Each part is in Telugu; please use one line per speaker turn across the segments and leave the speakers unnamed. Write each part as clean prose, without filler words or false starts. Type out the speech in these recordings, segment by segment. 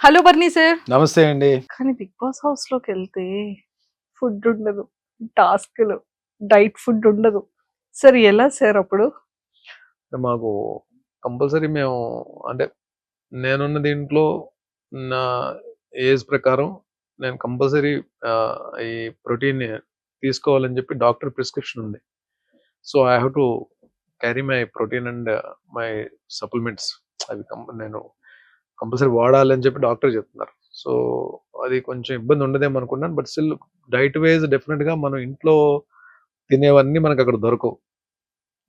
Hello బర్నీ sir.
నమస్తే అండి.
కానీ బిగ్ బాస్ హౌస్‌లోకెళ్తే ఫుడ్ ఉండదు. టాస్క్‌లు, డైట్ ఫుడ్ ఉండదు. సార్ ఎలా సార్ అప్పుడు?
మాకు కంపల్సరీ మేము అంటే నేనున్న దీంట్లో నా ఏజ్ ప్రకారం నేను కంపల్సరీ ఈ ప్రోటీన్ తీసుకోవాలని చెప్పి డాక్టర్ ప్రిస్క్రిప్షన్ ఉంది. So, I have to carry my protein and my supplements. అవి నేను కంపల్సరీ వాడాలని చెప్పి డాక్టర్ చెప్తున్నారు. సో, అది కొంచెం ఇబ్బంది ఉండదేమో అనుకున్నాను. బట్ స్టిల్ డైట్ వైస్ డెఫినెట్‌గా మనం ఇంట్లో తినేవన్నీ మనకక్కడ దొరకవు.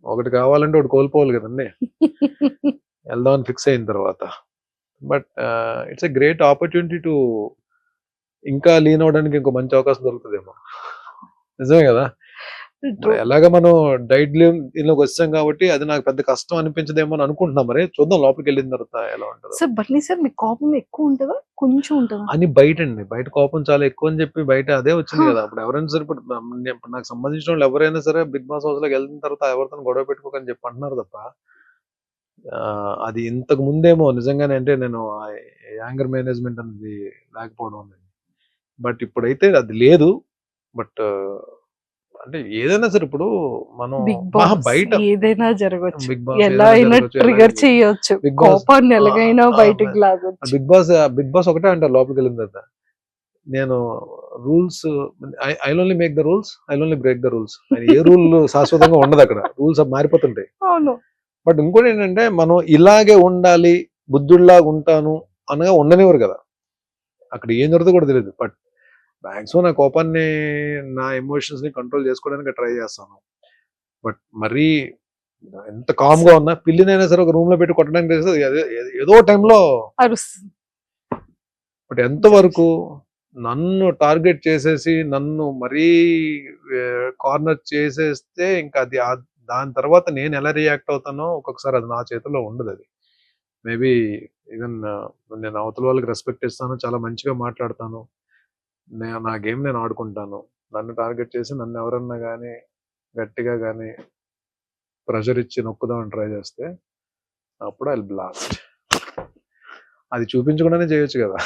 ఒకటి కావాలంటే ఒకటి కోల్పోవాలి కదండీ! వెళ్దామని ఫిక్స్ అయిన తర్వాత. But it's a great opportunity to ఇంకా లీన్ అవ్వడానికి ఇంకో మంచి అవకాశం దొరుకుతదేమో. నిజమే గదా!
ట్రూ.
ఎలాగో మనం డైట్ దీనిలోకి వచ్చాం కాబట్టి అది నాకు పెద్ద కష్టం అనిపించదేమో అని అనుకుంటున్నా మరి. చూద్దాం లోపలికెళ్ళిన తర్వాత ఎలా ఉంటదో.
సార్ బర్నీ సార్ మీకు కోపం ఎక్కువ ఉంటదా? కొంచెం ఉంటదా?
అని బయటండి. బయట కోపం చాలా ఎక్కువ అని చెప్పి బయట అదే వచ్చింది
హా!
గదా! అప్పుడు ఎవరైనా సరే ఇప్పుడు నాకు సంబంధించిన వాళ్ళు ఎవరైనా సరే బిగ్ బాస్ హౌస్‌లోకి వెళ్ళిన తర్వాత ఎవరితోని గొడవ పెట్టుకోకని చెప్పి అంటున్నారు తప్ప అది ఇంతకు ముందేమో నిజంగానే అంటే నేను యాంగర్ మేనేజ్మెంట్ అనేది లేకపోవడం అనేది. బట్ ఇప్పుడైతే అది లేదు. బట్ అంటే ఏదైనా సరే ఇప్పుడు మనం
బిగ్ బాస్
బయట
ఏదైనా జరగొచ్చు.
బిగ్ బాస్
ఎలా
ఏదైనా
అయినా
జరగచ్చు.
ట్రిగ్గర్ చేయొచ్చు.
బిగ్ బాస్
కోపాన్ని ఎలాగైనా బయటికి లాగొచ్చు.
బిగ్ బాస్ ఒకటే అంటారు లోపలికి వెళ్ళిన తర్వాత. నేను rules I'll only make the rules. I'll only break the rules. A rule శాశ్వతంగా ఉండదు అక్కడ. రూల్స్ మారిపోతుంటాయి.
అవును.
బట్ ఇంకోటి ఏంటంటే మనం ఇలాగే ఉండాలి, బుద్ధుడిలాగా ఉంటాను అనగా ఉండనివ్వరు కదా! అక్కడ ఏం జరుగుతుందో కూడా తెలియదు. బట్ మాక్సిమం నా కోపాన్ని, నా ఎమోషన్స్ ని కంట్రోల్ చేసుకోవడానికి ట్రై చేస్తాను. బట్ మరీ ఎంత కామ్‌గా ఉన్నా పిల్లినైనా సరే ఒక రూమ్‌లో పెట్టి కొట్టడానికి చేస్తే ఏదో టైంలో
అరుస్తుంది.
బట్ ఎంతవరకు నన్ను టార్గెట్ చేసేసి నన్ను మరీ కార్నర్ చేసేస్తే ఇంకా అది దాని తర్వాత నేను ఎలా రియాక్ట్ అవుతానో ఒక్కొక్కసారి అది నా చేతుల్లో ఉండదది. మేబీ ఈవెన్ నేను అవతల వాళ్ళకి రెస్పెక్ట్ ఇస్తాను. చాలా మంచిగా మాట్లాడతాను. నా గేమ్ నేను ఆడుకుంటాను. నన్ను టార్గెట్ చేసి నన్ను ఎవరన్నా గాని గట్టిగా గాని ప్రెషర్ ఇచ్చి నొక్కుదామని ట్రై చేస్తే అప్పుడు ఐ విల్ బ్లాస్ట్. అది చూపించకుండానే చేయొచ్చు కదా!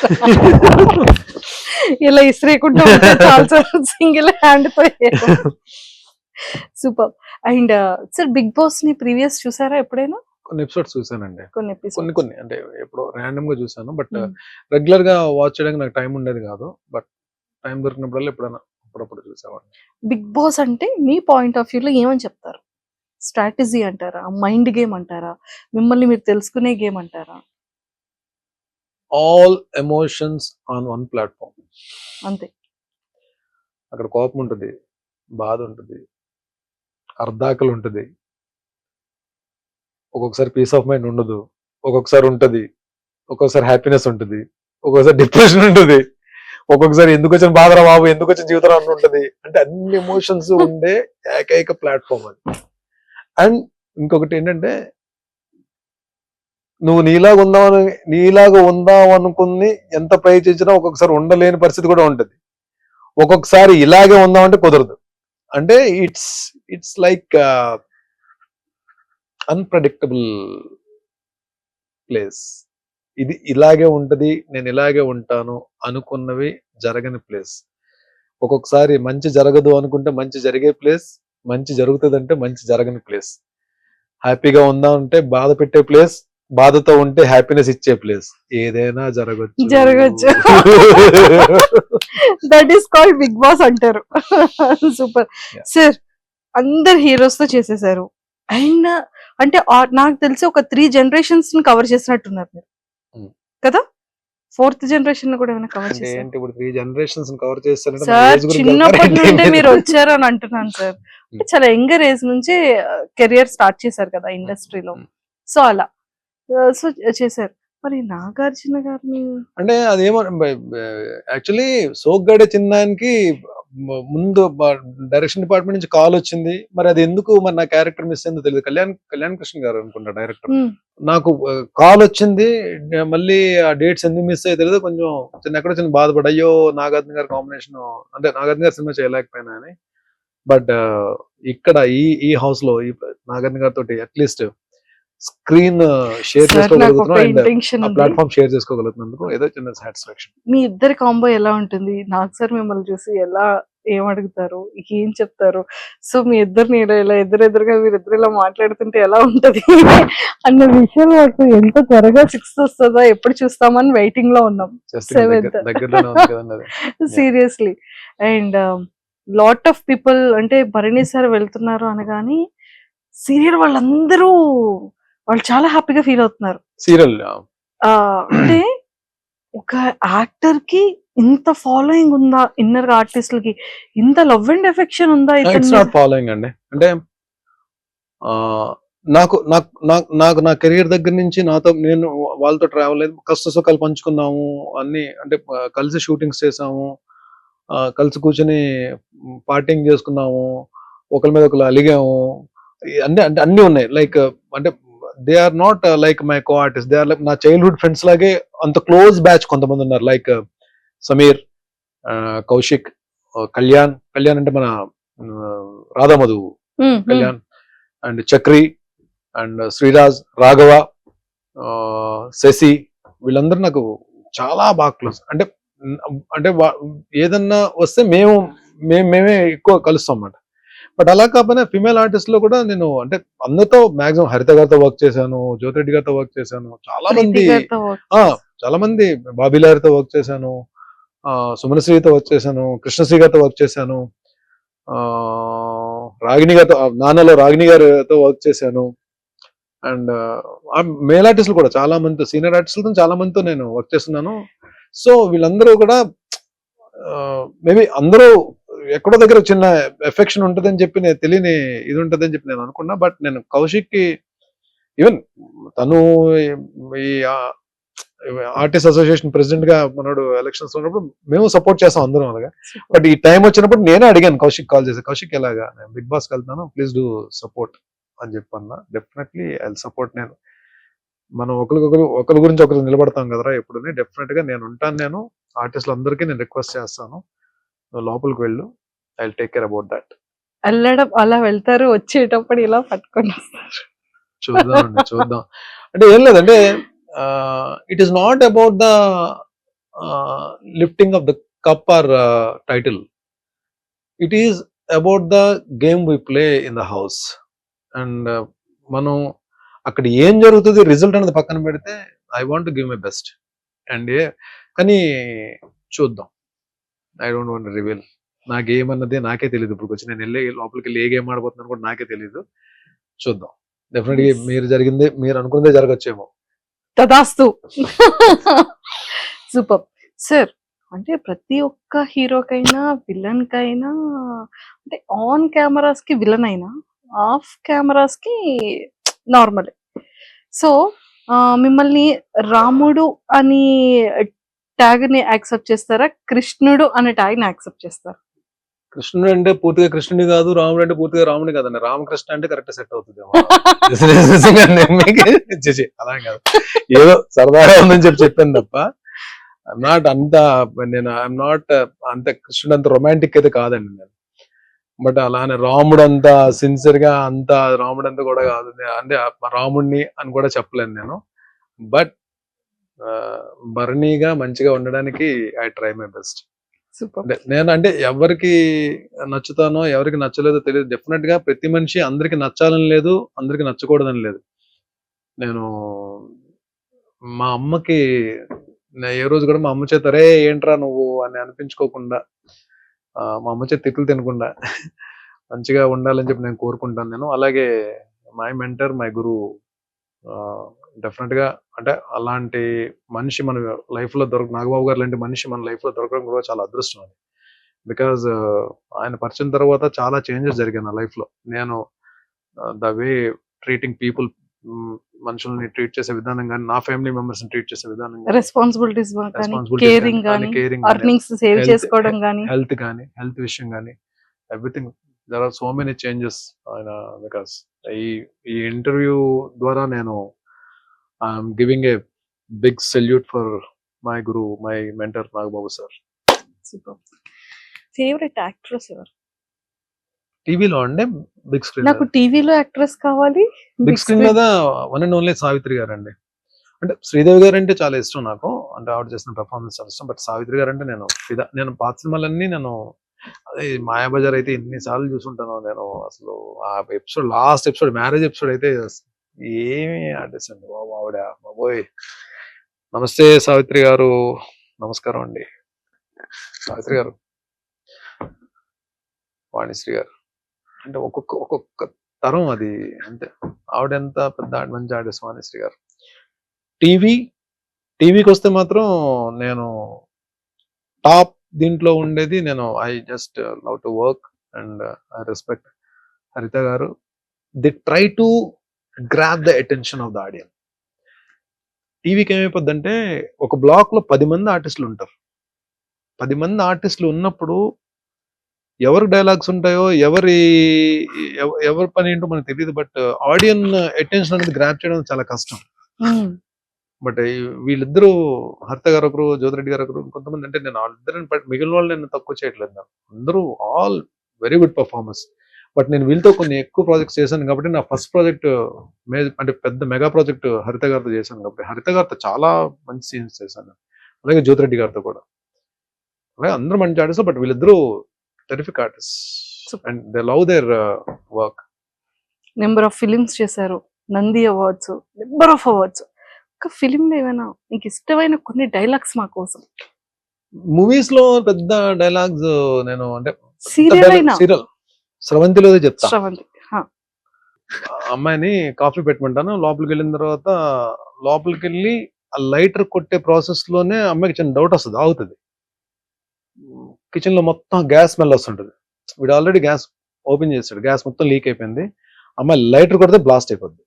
ఇలా ఇసిరేయకుండా ఉంటే చాలు సార్ సింగిల్ హ్యాండ్‌తో సూపర్. అండ్ సార్ బిగ్ బాస్‌ని ప్రీవియస్ చూసారా ఎప్పుడైనా?
కొన్ని ఎపిసోడ్స్ చూసానండి.
కొన్ని ఎపిసోడ్స్.
కొన్ని అంటే ఎప్పుడో రాండమ్‌గా చూసాను. బట్
హ్మ్.
రెగ్యులర్‌గా వాచ్ చేయడానికి నాకు టైం ఉండేది కాదు. బట్ టైం దొరికినప్పుడల్లా ఎప్పుడైనా అప్పుడప్పుడు చూసేవాడిని.
బిగ్ బాస్ అంటే మీ పాయింట్ ఆఫ్ వ్యూలో ఏమని చెప్తారు? స్ట్రాటజీ అంటారా? మైండ్ గేమ్ అంటారా? మిమ్మల్ని మీరు తెలుసుకునే గేమ్ అంటారా?
All emotions on one platform.
అంతే.
అక్కడ కోపం ఉంటది. బాధ ఉంటది. అర్ధాకలి ఉంటది. ఒక్కొక్కసారి పీస్ ఆఫ్ మైండ్ ఉండదు. ఒక్కొక్కసారి ఉంటది. ఒక్కొక్కసారి హ్యాపీనెస్ ఉంటది. ఒక్కొక్కసారి డిప్రెషన్ ఉంటది. ఒక్కొక్కసారి ఎందుకొచ్చిన బాధరా బాబు! ఎందుకొచ్చిన జీవితం అని ఉంటది. అంటే అన్ని ఎమోషన్స్ ఉండే ఏకైక ప్లాట్‌ఫార్మ్ అది. అండ్ ఇంకొకటి ఏంటంటే నువ్వు నీలాగా ఉందామనుకుని ఎంత ప్రయత్నించినా ఒక్కొక్కసారి ఉండలేని పరిస్థితి కూడా ఉంటది. ఒక్కొక్కసారి ఇలాగే ఉందామంటే కుదరదు. అంటే ఇట్స్ లైక్ అన్‌ప్రెడిక్టబుల్ ప్లేస్. ఇది ఇలాగే ఉంటది. నేను ఇలాగే ఉంటాను అనుకున్నవి జరగని ప్లేస్. ఒక్కొక్కసారి మంచి జరగదు అనుకుంటే మంచి జరిగే ప్లేస్. మంచి జరుగుతదంటే మంచి జరగని ప్లేస్. హ్యాపీగా ఉందాం అంటే బాధ పెట్టే ప్లేస్. బాధతో ఉంటే హ్యాపీనెస్ ఇచ్చే ప్లేస్. ఏదైనా జరగొచ్చు.
జరగొచ్చు. That is called big boss అంటారు. సూపర్.
యాహ్!
సార్ అందరు హీరోస్‌తో చేసేసారు. అండ్ అంటే నాకు తెలిసి ఒక 3 జనరేషన్స్‌ని కవర్ చేసినట్టున్నారు మీరు.
హ్మ్.
కదా? 4థ్ జనరేషన్‌ని కూడా ఏమైనా కవర్
అంటే
చేసారా?
ఏంటి ఇప్పుడు 3 జనరేషన్స్‌ని కవర్ చేస్తానంటే మన
సార్
ఏజ్ గురించి
చిన్నప్పటి నుండే
వెళ్తారేంటి?
మీరు వచ్చారు అని అంటున్నాను సార్. అంటే
హ్మ్.
చాలా యంగర్ ఏజ్ నుంచి కెరియర్ స్టార్ట్ చేశారు కదా ఇండస్ట్రీలో.
హ్మ్.
సో అలా. సో చేశారు. మరి నాగార్జున గారిని
అంటే అదేమో యాక్చువల్లీ సోగ్గాడే చిన్నానికి ముందు డైరెక్షన్ డిపార్ట్మెంట్ నుంచి కాల్ వచ్చింది. మరి అది ఎందుకు మరి నా క్యారెక్టర్ మిస్ అయిందో తెలియదు. కళ్యాణ్ కృష్ణ గారు అనుకుంటా డైరెక్టర్.
హ్మ్.
నాకు కాల్ వచ్చింది. మళ్ళీ ఆ డేట్స్ ఎందుకు మిస్ అయ్యాయో తెలియదు. కొంచెం ఎక్కడో చిన్న బాధపడ్డా. అయ్యో! నాగార్జున గారి కాంబినేషన్ అంటే నాగార్జున గారి సినిమా చేయలేకపోయినా అని. బట్ ఇక్కడ ఈ హౌస్ లో ఈ నాగార్జున గారితోటి అట్లీస్ట్ స్క్రీన్ షేర్
సార్ నాకు ఒక
చేసుకోగలుగుతున్నాం అండ్
ఇంటెన్షన్
ఆ
ఉంది.
ప్లాట్ఫామ్ షేర్ చేసుకోగలుగుతున్నందుకు ఏదో చిన్న సాటిస్ఫాక్షన్.
మీ ఇద్దరి కాంబో ఎలా ఉంటుంది? నాకు సార్ మిమ్మల్ని చూసి ఎలా ఏం అడుగుతారు? ఏం చెప్తారు? సో మీ ఇద్దరిని ఇలా ఎదురెదురుగా మీరిద్దరు ఇలా మాట్లాడుతుంటే ఎలా ఉంటది అన్న విషయం నాకు ఎంత త్వరగా 6th వస్తదా ఎప్పుడు చూస్తామని వెయిటింగ్ లో ఉన్నాం.
జస్ట్
7th
దగ్గరలోనే ఉంది కదండి అది.
Seriously. And lot of people అంటే భరణి సార్ వెళ్తున్నారు అనగానే సీరియల్ వాళ్ళందరూ వాళ్ళు చాలా హ్యాపీగా ఫీల్ అవుతున్నారు.
సీరియల్
అంటే ఒక యాక్టర్ కి ఇంత ఫాలోయింగ్ ఉందా, ఇన్నర్ ఆర్టిస్టులకి ఇంత లవ్ అండ్ ఎఫెక్షన్ ఉందా
ఇట్స్
ఇతని
నాట్ ఫాలోయింగ్ అండి. అంటే ఆ, నాకు నాకు నాకు నాకు నా కెరియర్ దగ్గర నుంచి నాతో నేను వాళ్ళతో ట్రావెల్ అయ్యి కష్ట సుఖాలు పంచుకున్నాము అన్ని. అంటే కలిసి షూటింగ్స్ చేసాము, కలిసి కూర్చొని పార్టింగ్ చేసుకున్నాము, ఒకరి మీద ఒకరు అలిగాము, అన్ని అంటే అన్ని ఉన్నాయి. లైక్ అంటే they are not like my co artist, they are like నా చైల్డ్హుడ్ ఫ్రెండ్స్ లాగే అంత క్లోజ్ బ్యాచ్ కొంతమంది ఉన్నారు. లైక్ సమీర్, కౌశిక్, కళ్యాణ్. కళ్యాణ్ అంటే మన రాధామధు కళ్యాణ్, అండ్ చక్రి, అండ్ శ్రీరాజ్, రాఘవ, శశి, వీళ్ళందరూ నాకు చాలా బాగా క్లోజ్. అంటే అంటే ఏదన్నా వస్తే మేమే ఎక్కువ కలుస్తాం అన్నమాట. బట్ అలా కాకపోయినా ఫిమేల్ ఆర్టిస్ట్ లో కూడా నేను అంటే అందరితో మాక్సిమం హరిత గారితో వర్క్ చేశాను, జ్యోతిరెడ్డి గారితో వర్క్ చేశాను, చాలా మంది బాబీలారితో వర్క్ చేశాను, సుమనశ్రీతో వర్క్ చేశాను, కృష్ణశ్రీ గారితో వర్క్ చేశాను, రాగిణి గారితో నాన్నలో రాగిణి గారితో వర్క్ చేశాను. అండ్ మేల్ ఆర్టిస్టులు కూడా చాలా మందితో, సీనియర్ ఆర్టిస్టులతో చాలా మందితో నేను వర్క్ చేస్తున్నాను. సో వీళ్ళందరూ కూడా మేబీ అందరూ ఎక్కడో దగ్గర చిన్న ఎఫెక్షన్ ఉంటుందని చెప్పి నేను తెలియని ఇది ఉంటుందని చెప్పి నేను అనుకున్నా. బట్ నేను కౌశిక్ కి ఈవెన్ తను ఈ ఆర్టిస్ట్ అసోసియేషన్ ప్రెసిడెంట్ గా మనోడు ఎలక్షన్స్ ఉన్నప్పుడు మేము సపోర్ట్ చేస్తాం అందరం అలాగా. బట్ ఈ టైం వచ్చినప్పుడు నేనే అడిగాను కౌశిక్ కాల్ చేసి, కౌశిక్ ఎలాగా నేను బిగ్ బాస్ కి వెళ్తాను, ప్లీజ్ డూ సపోర్ట్ అని చెప్పన్నా. Definitely I support. నేను మనం ఒకరి గురించి ఒకరు నిలబడతాం కదరా ఎప్పుడు. డెఫినెట్ గా నేను ఉంటాను. నేను ఆర్టిస్టులు అందరికీ నేను రిక్వెస్ట్ చేస్తాను, నువ్వు లోపలికి వెళ్ళు, I will take care about that.
వెళ్ళడం అలా వెళ్తారు, వచ్చేటప్పుడు ఇలా పట్టుకొని వస్తారు.
చూద్దాం అంటే ఏం లేదంటే it is not about the lifting of the cup or title, it is about the game we play in the house. And మనం అక్కడ ఏం జరుగుతుంది రిజల్ట్ అనేది పక్కన పెడితే I want to give my best. And కానీ చూద్దాం, ఐ డోంట్ వాంట్ రివీల్. నా గేమ్ అన్నది నాకే తెలియదు. ఇప్పుడు వచ్చి నేను లోపలికి వెళ్ళి ఏ గేమ్ ఆడబోతున్నాను కూడా నాకే తెలియదు. చూద్దాం. డెఫినెట్ గా మీరు అనుకున్నదే జరగచ్చేమో.
తదాస్తు. Super sir. అంటే ప్రతి ఒక్క హీరోకైనా విలన్ కైనా అంటే ఆన్ కెమెరాస్ కి విలన్ అయినా ఆఫ్ కెమెరాస్ కి నార్మల్. సో మిమ్మల్ని రాముడు అని ట్యాగ్ ని యాక్సెప్ట్ చేస్తారా, కృష్ణుడు అనే ట్యాగ్ ని యాక్సెప్ట్ చేస్తారా?
కృష్ణుడు అంటే పూర్తిగా కృష్ణుడి కాదు, రాముడు అంటే పూర్తిగా రాముడి కాదండి. రామకృష్ణ అంటే కరెక్ట్ సెట్ అవుతుంది. అలా కాదు, ఏదో సరదాగా ఉందని చెప్పాను తప్ప నాట్ అంత ఐఎమ్ నాట్ అంత కృష్ణుడు అంత రొమాంటిక్ అయితే కాదండి నేను. బట్ అలానే రాముడు అంతా సిన్సియర్ గా అంత రాముడు అంతా కూడా కాదు, అంటే రాముడిని అని కూడా చెప్పలేను నేను. బట్ భరణిగా మంచిగా ఉండడానికి ఐ ట్రై మై బెస్ట్. నేను అంటే ఎవరికి నచ్చుతానో ఎవరికి నచ్చలేదో తెలియదు. డెఫినెట్ గా ప్రతి మనిషి అందరికి నచ్చాలని లేదు, అందరికి నచ్చకూడదని లేదు. నేను మా అమ్మకి ఏ రోజు కూడా మా అమ్మ చేత రే ఏంట్రా నువ్వు అని అనిపించుకోకుండా, మా అమ్మ చేత తిట్లు తినకుండా మంచిగా ఉండాలని చెప్పి నేను కోరుకుంటాను. నేను అలాగే my mentor, my Guru, definite గా అంటే అలాంటి మనిషి మన లైఫ్ లో నాగబాబు గారు లాంటి మనిషి మన లైఫ్ లో దొరకడం కూడా చాలా అదృష్టం అది. బికాజ్ ఆయన పరిచయం తర్వాత చాలా చేంజెస్ జరిగాయి నా లైఫ్ లో. నేను ద వే ట్రీటింగ్ పీపుల్, మనుషుల్ని ట్రీట్ చేసే విధానం కానీ, నా ఫ్యామిలీ మెంబర్స్ ట్రీట్ చేసే విధానం,
రెస్పాన్సిబిలిటీస్ కేరింగ్
హెల్త్ కానీ, హెల్త్ విషయం కానీ, everything. There are so many changes ఆయన. బికాస్ ఈ ఇంటర్వ్యూ ద్వారా నేను I'm giving a big salute for my guru, my mentor Nagababu sir.
Super. Favourite actress ఎవరు?
టీవీలో అండి బిగ్ స్క్రీన్
నాకు టీవీలో యాక్ట్రెస్ కావాలి.
బిగ్ స్క్రీన్ మీద వన్ అండ్ ఓన్లీ సావిత్రి గారు అండి. అంటే శ్రీదేవి గారు అంటే చాలా ఇష్టం నాకు, అంటే ఆవిడ చేసిన పెర్ఫార్మెన్స్ చాలా ఇష్టం. బట్ సావిత్రి గారు అంటే నేను పాత సినిమాలన్నీ నేను అదే మాయాబజార్ అయితే ఎన్నిసార్లు చూసుంటాను నేను. అసలు ఆ episode, last episode, marriage episode అయితే ఏమి ఆర్టిస్ట్ అండి బాబు ఆవిడ, బాబోయ్. నమస్తే సావిత్రి గారు, నమస్కారం అండి సావిత్రి గారు. వాణిశ్రీ గారు అంటే ఒక్కొక్క తరం అది, అంటే ఆవిడ ఎంత పెద్ద మంచి ఆర్టిస్ట్ వాణిశ్రీ గారు. టీవీకి వస్తే మాత్రం నేను టాప్ దీంట్లో ఉండేది నేను. I just love to work and I respect హరిత గారు. The try to grab the attention of the audience. టీవీకి ఏమైపోద్దంటే ఒక బ్లాక్ లో 10 మంది ఆర్టిస్టులు ఉంటారు. 10 మంది ఆర్టిస్టులు ఉన్నప్పుడు ఎవరి డైలాగ్స్ ఉంటాయో, ఎవరి పని ఏంటో మనకు తెలియదు. బట్ ఆడియన్ అటెన్షన్ అనేది గ్రాప్ చేయడం చాలా కష్టం. బట్ వీళ్ళిద్దరూ, హరిత గారు ఒకరు, జ్యోతిరెడ్డి గారు ఒకరు, కొంతమంది, అంటే నేను వాళ్ళిద్దరిని మిగిలిన వాళ్ళు నేను తక్కువ చేయట్లేదు. అందరూ all very good performance. But నేను వీళ్ళతో కొన్ని ఎక్కువ ప్రాజెక్ట్స్ చేశాను కాబట్టి నా ఫస్ట్ ప్రాజెక్ట్ అంటే పెద్ద మెగా ప్రాజెక్ట్ హరిత గారితో చేశాను కాబట్టి హరిత గారితో చాలా మంచి సీన్స్ చేశాను. అలాగే జ్యోతిరెడ్డి గారితో కూడా. అలాగే అందరూ మంచి ఆర్టిస్ట్. బట్ వీళ్ళిద్దరూ terrific artist and they love their work.
Number of films చేశారు, Nandi awards, number of awards. ఒక ఫిలిం లో ఏమైనా మీకు ఇష్టమైన కొన్ని డైలాగ్స్ మా కోసం?
మూవీస్ లో పెద్ద డైలాగ్స్ నేను అంటే
సీరియల్
స్రవంతిలో చెప్తా.
శ్రవంతి
అమ్మాయిని కాఫీ పెట్టమంటాను, లోపలికి వెళ్ళిన తర్వాత లోపలికి వెళ్ళి ఆ లైటర్ కొట్టే ప్రాసెస్ లోనే అమ్మాయికి చిన్న డౌట్ వస్తుంది, ఆగుతుంది. కిచెన్ లో మొత్తం గ్యాస్ స్మెల్ వస్తుంటది. వీడు ఆల్రెడీ గ్యాస్ ఓపెన్ చేస్తాడు, గ్యాస్ మొత్తం లీక్ అయిపోయింది. అమ్మాయి లైటర్ కొడితే బ్లాస్ట్ అయిపోద్ది.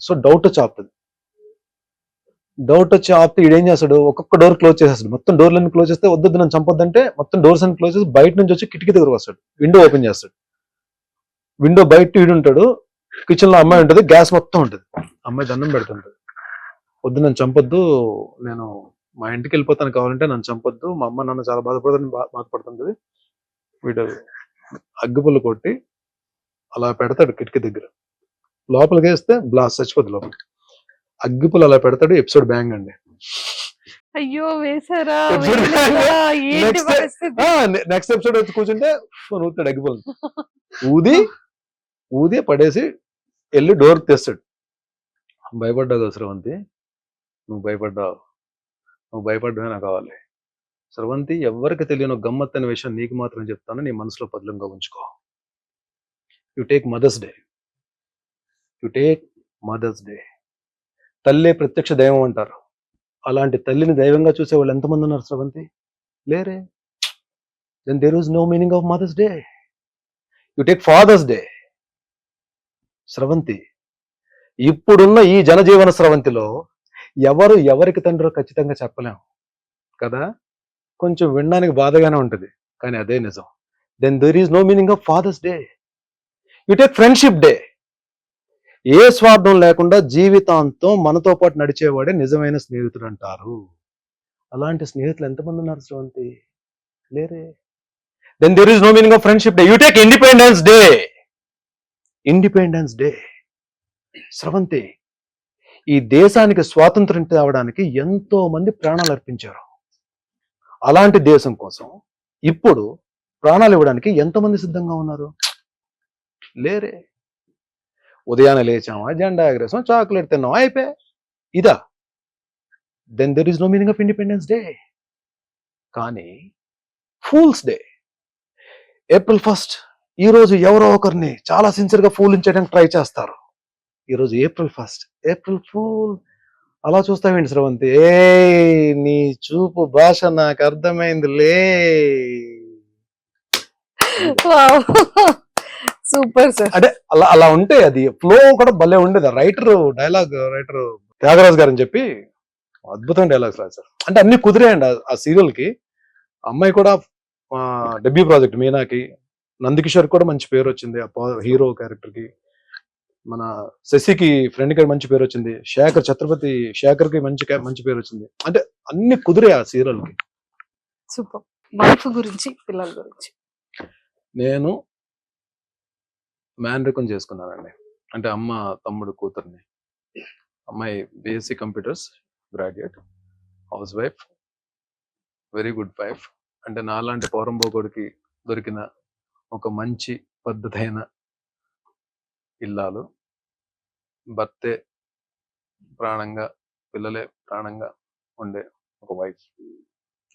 సో డౌట్ వచ్చి ఆపుతుంది. ఆపితే ఈడేం చేస్తాడు, ఒక్కొక్క డోర్ క్లోజ్ చేసేస్తాడు. మొత్తం డోర్లన్నీ క్లోజ్ చేస్తే వద్దు నన్ను చంపొద్దంటే మొత్తం డోర్స్ అన్ని క్లోజ్ చేసి బయట నుంచి వచ్చి కిటికీ దగ్గర వస్తాడు, విండో ఓపెన్ చేస్తాడు. విండో బయట వీడు ఉంటాడు, కిచెన్ లో అమ్మాయి ఉంటుంది, గ్యాస్ మొత్తం ఉంటుంది. అమ్మాయి దండం పెడుతుంటది, వద్దు నన్ను చంపొద్దు, నేను మా ఇంటికి వెళ్ళిపోతాను, కావాలంటే నన్ను చంపొద్దు, మా అమ్మ నాన్న చాలా బాధపడుతుంటది. వీడు అగ్గిపుల్లు కొట్టి అలా పెడతాడు కిటికీ దగ్గర, లోపలికి వేస్తే బ్లాస్ట్, చచ్చిపోద్ది లోపల. అగ్గిపుల్లు అలా పెడతాడు. ఎపిసోడ్ బ్యాంగ్ అండి.
అయ్యో వేసారా?
నెక్స్ట్ ఎపిసోడ్ వచ్చి కూర్చుంటే ఊతాడు అగ్గిపుల్లు, ఊది పడేసి వెళ్ళి డోర్ తెస్తాడు. భయపడ్డావు కదా స్రవంతి, నువ్వు భయపడ్డావే నాకు కావాలి. స్రవంతి, ఎవరికి తెలియని గమ్మత్ అనే విషయం నీకు మాత్రం చెప్తాను, నీ మనసులో పదిలంగా ఉంచుకో. You take mother's day. తల్లే ప్రత్యక్ష దైవం అంటారు. అలాంటి తల్లిని దైవంగా చూసే వాళ్ళు ఎంతమంది ఉన్నారు స్రవంతి? లేరే. Then there is no meaning of mother's day. You take father's day. Sravanthi, ఇప్పుడున్న ఈ జనజీవన స్రవంతిలో ఎవరికి తండ్రో ఖచ్చితంగా చెప్పలేం కదా. కొంచెం వినడానికి బాధగానే ఉంటుంది, కానీ అదే నిజం. Then there is no meaning of father's day. You take friendship day. ఏ స్వార్థం లేకుండా జీవితాంతం మనతో పాటు నడిచేవాడే నిజమైన స్నేహితుడు అంటారు. అలాంటి స్నేహితులు ఎంతమంది ఉన్నారు స్రవంతి? లేరే. Then there is no meaning of friendship day. You take independence day. Sravanthi, ఈ దేశానికి స్వాతంత్రం తేవడానికి ఎంతో మంది ప్రాణాలు అర్పించారు. అలాంటి దేశం కోసం ఇప్పుడు ప్రాణాలు ఇవ్వడానికి ఎంతమంది సిద్ధంగా ఉన్నారు? లేరే. ఉదయాన్నే లేచామా, జెండా ఎగరేసాం, చాక్లెట్ తిన్నాం, అయిపోయి ఇదా. Then there is no meaning of independence day. కానీ ఫూల్స్ డే, April 1st, ఈ రోజు ఎవరో ఒకరిని చాలా సిన్సియర్గా ఫూల్ చేయడానికి ట్రై చేస్తారు. ఈరోజు April 1st, ఏప్రిల్ ఫూల్. అలా చూస్తావేంటి స్రవంతి? నీ చూపు భాష నాకు అర్థమైందిలే.
Super sir.
అంటే అలా ఉంటే అది ఫ్లో కూడా భలే ఉండేది. డైలాగ్ రైటర్ త్యాగరాజు గారు అని చెప్పి అద్భుతమైన డైలాగ్స్ రాశారు. అంటే అన్ని కుదిరేయండి ఆ సీరియల్ కి. అమ్మాయి కూడా డెబ్యూ ప్రాజెక్ట్ మీనాకి. నందకిషోర్ కూడా మంచి పేరు వచ్చింది ఆ హీరో క్యారెక్టర్ కి. మన శశికి ఫ్రెండ్ కి మంచి పేరు వచ్చింది. ఛత్రపతి శేఖర్ కి మంచి పేరు వచ్చింది. అంటే అన్ని కుదిరే ఆ సీరియల్ కి.
సూపర్. వైఫ్ గురించి, పిల్లల గురించి?
నేను మేనరికం చేసుకున్నానండి. అంటే అమ్మ తమ్ముడు కూతుర్ని. అమ్మాయి BSc computers graduate, house wife, very good wife. అంటే నాలాంటి పోరంబోకుడికి దొరికిన ఒక మంచి పద్ధతైన ఇల్లాలు, భర్తే ప్రాణంగా, పిల్లలే ప్రాణంగా ఉండే ఒక వైఫ్.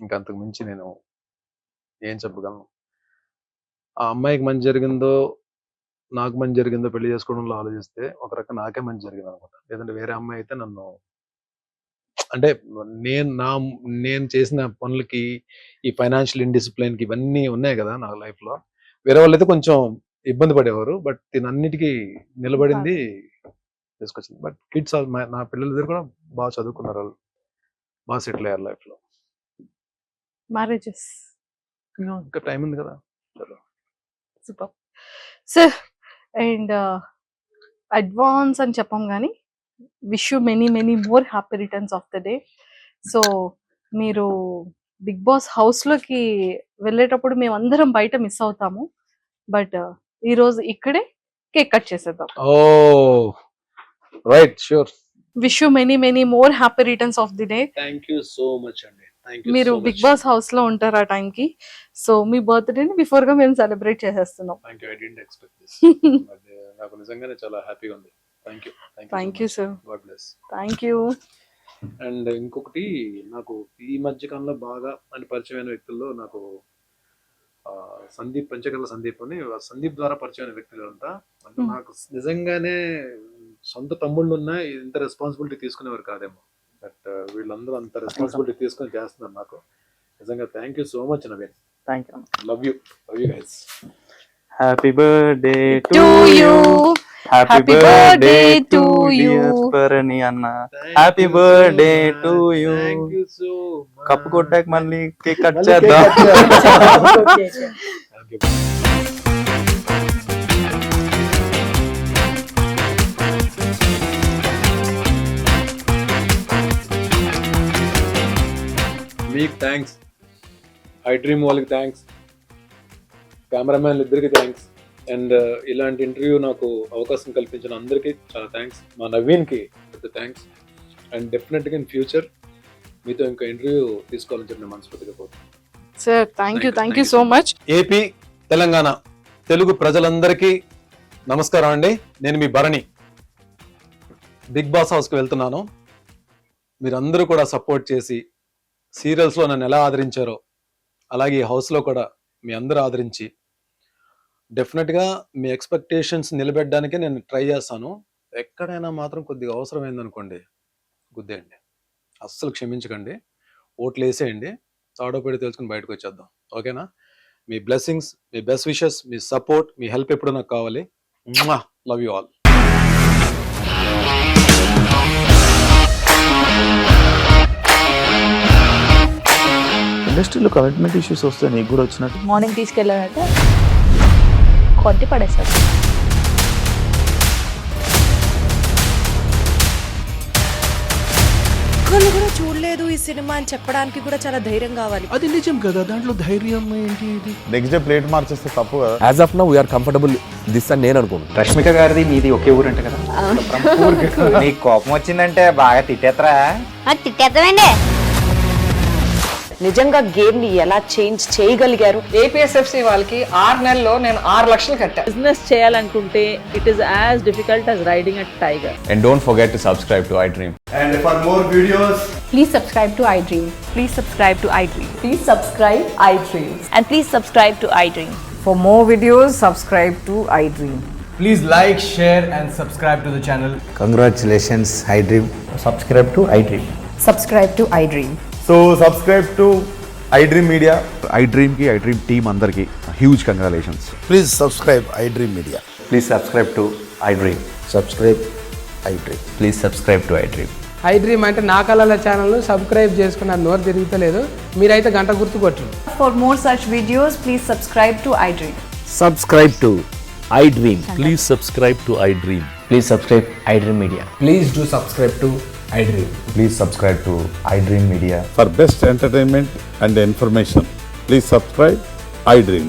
ఇంకా అంతకు మించి నేను ఏం చెప్పగలను. ఆ అమ్మాయికి మంచి జరిగిందో నాకు మంచి జరిగిందో పెళ్లి చేసుకోవడంలో ఆలోచిస్తే ఒక రకం నాకే మంచి జరిగింది అనమాట. లేదంటే వేరే అమ్మాయి అయితే నన్ను, అంటే నేను చేసిన పనులకి, ఈ ఫైనాన్షియల్ ఇండిసిప్లిన్కి ఇవన్నీ ఉన్నాయి కదా నా లైఫ్ లో, వేరే వాళ్ళైతే కొంచెం ఇబ్బంది పడేవారు. బట్ దీనన్నిటికీ నిలబడింది, తీసుకొచ్చింది. బట్ కిడ్స్, నా పిల్లలిద్దరు కూడా బాగా చదువుకున్నారు, వాళ్ళు బాగా సెటిల్ అయ్యారు లైఫ్ లో.
మ్యారేజెస్
ఇంకా టైం ఉంది కదా.
Super sir. అండ్ అడ్వాన్స్ అని చెప్పాం కానీ wish you many more happy returns of the day. So మీరు బిగ్ బాస్ హౌస్లోకి వెళ్ళేటప్పుడు మేము అందరం బయట మిస్ అవుతాము, బట్ ఈరోజు ఇక్కడే కేక్ కట్ చేసేద్దాం.
Oh right, sure.
Wish you many more happy returns of the day.
Thank you so much అండి.
మీరు బిగ్ బాస్ హౌస్ లో ఉంటారు ఆ టైం కి, సో మీ బర్త్డేని బిఫోర్ గా మేము సెలబ్రేట్ చేసేస్తున్నాం.
నాకు నిజంగానే చాలా హ్యాపీగా ఉంది.
Thank you sir.
God bless.
Thank you.
And ఇంకొకటి, నాకు ఈ మధ్య కాలంలో బాగా అంటే పరిచయమైన వ్యక్తుల్లో నాకు సందీప్, పంచకర్ల సందీప్ అని, సందీప్ ద్వారా పరిచయమైన వ్యక్తులు అంతా. అంటే నాకు నిజంగానే సొంత తమ్ముళ్ళు ఉన్నా ఇంత రెస్పాన్సిబిలిటీ తీసుకునేవారు కాదేమో, బట్ వీళ్ళందరూ అంత రెస్పాన్సిబిలిటీ తీసుకొని చేస్తున్నారు నాకు. నిజంగా thank you so much Naveen.
Thank you.
Love you guys.
Happy birthday
to you.
Happy birthday to you Parani అన్న. Happy birthday to you.
Thank you so much.
Cup కొట్టాక మళ్ళీ కేక్ కట్ చేద్దాం.
Thank you. మీకు థ్యాంక్స్, ఐ డ్రీమ్ వాళ్ళకి థ్యాంక్స్, కెమెరామ్యాన్లు ఇద్దరికి థ్యాంక్స్, అండ్ ఇలాంటి ఇంటర్వ్యూ నాకు అవకాశం కల్పించిన అందరికీ చాలా థ్యాంక్స్. మా నవీన్కి పెద్ద థ్యాంక్స్. అండ్ డెఫినెట్గా ఇన్ ఫ్యూచర్ మీతో ఇంకా ఇంటర్వ్యూ తీసుకోవాలని చెప్పి నేను మనస్ఫూర్తిగా కోరుతున్నాను.
Sir thank you so much.
AP, Telangana Telugu ప్రజలందరికీ నమస్కారం అండి. నేను మీ భరణి. బిగ్ బాస్ హౌస్కి వెళ్తున్నాను. మీరందరూ కూడా సపోర్ట్ చేసి సీరియల్స్లో నన్ను ఎలా ఆదరించారో అలాగే ఈ హౌస్లో కూడా మీ అందరూ ఆదరించి డెఫినెట్గా మీ ఎక్స్పెక్టేషన్స్ నిలబెట్టడానికే నేను ట్రై చేస్తాను. ఎక్కడైనా మాత్రం కొద్దిగా అవసరమైందనుకోండి గుద్దేయండి, అస్సలు క్షమించకండి, ఓట్లు వేసేయండి, తాడోపేడి తెలుసుకుని బయటకు వచ్చేద్దాం. ఓకేనా? మీ బ్లెస్సింగ్స్, మీ బెస్ట్ విషెస్, మీ సపోర్ట్, మీ హెల్ప్ ఎప్పుడు నాకు కావాలి. Love you all.
ఇండస్ట్రీలో కమిట్మెంట్ ఇష్యూస్ వస్తే నీకు కూడా వచ్చినట్టు
మార్నింగ్ తీసుకెళ్ళాలంటే కొట్టి పడేస్తారు.
ఒక్కళ్ళు కూడా చూడలేదు ఈ సినిమా అని చెప్పడానికి కూడా చాలా ధైర్యం కావాలి.
అది నిజం కదా, దాంట్లో ధైర్యం ఏంటి? ఇది
నెక్స్ట్ డే ప్లేట్ మార్చేస్తే తప్పు కదా.
As of now we are comfortable this అని నేను అనుకుంటున్నాను.
రష్మిక గారిది మీది ఒకే ఊరంట కదా. నీకు కోపం వచ్చిందంటే బాగా తిట్టేత్తరా?
తిట్టేద్దామండి.
నిజంగా గేమ్ ని ఎలా చేంజ్ చేయగలిగారు?
ఏపీఎస్ఎఫ్సి వాళ్ళకి 6 నెలల్లో నేను 6 లక్షలు కట్టా.
బిజినెస్ చేయాలనుకుంటే it is as difficult as riding a tiger.
And don't forget to subscribe to iDream.
And for more videos,
please subscribe to iDream. Please subscribe to iDream. Please subscribe iDream. And please subscribe to iDream.
For more videos, subscribe to iDream.
please like, share and subscribe to the channel.
Congratulations iDream. Subscribe to iDream.
Subscribe to iDream.
so subscribe to iDream Media. iDream ki iDream team andarki huge congratulations.
Please subscribe iDream media. Please subscribe to iDream. Subscribe iDream. Please subscribe to iDream.
iDream అంటే నా కళల ఛానల్ సబ్స్క్రైబ్ చేసుకున్న నోరు తిరుగుతలేదు, మీరైతే గంట గుర్తు కొట్టండి.
For more such videos, please subscribe to iDream.
Subscribe to iDream. Please subscribe to iDream.
Please subscribe iDream media.
Please do subscribe to iDream.
Please subscribe to iDream Media.
For best entertainment and information, please subscribe iDream.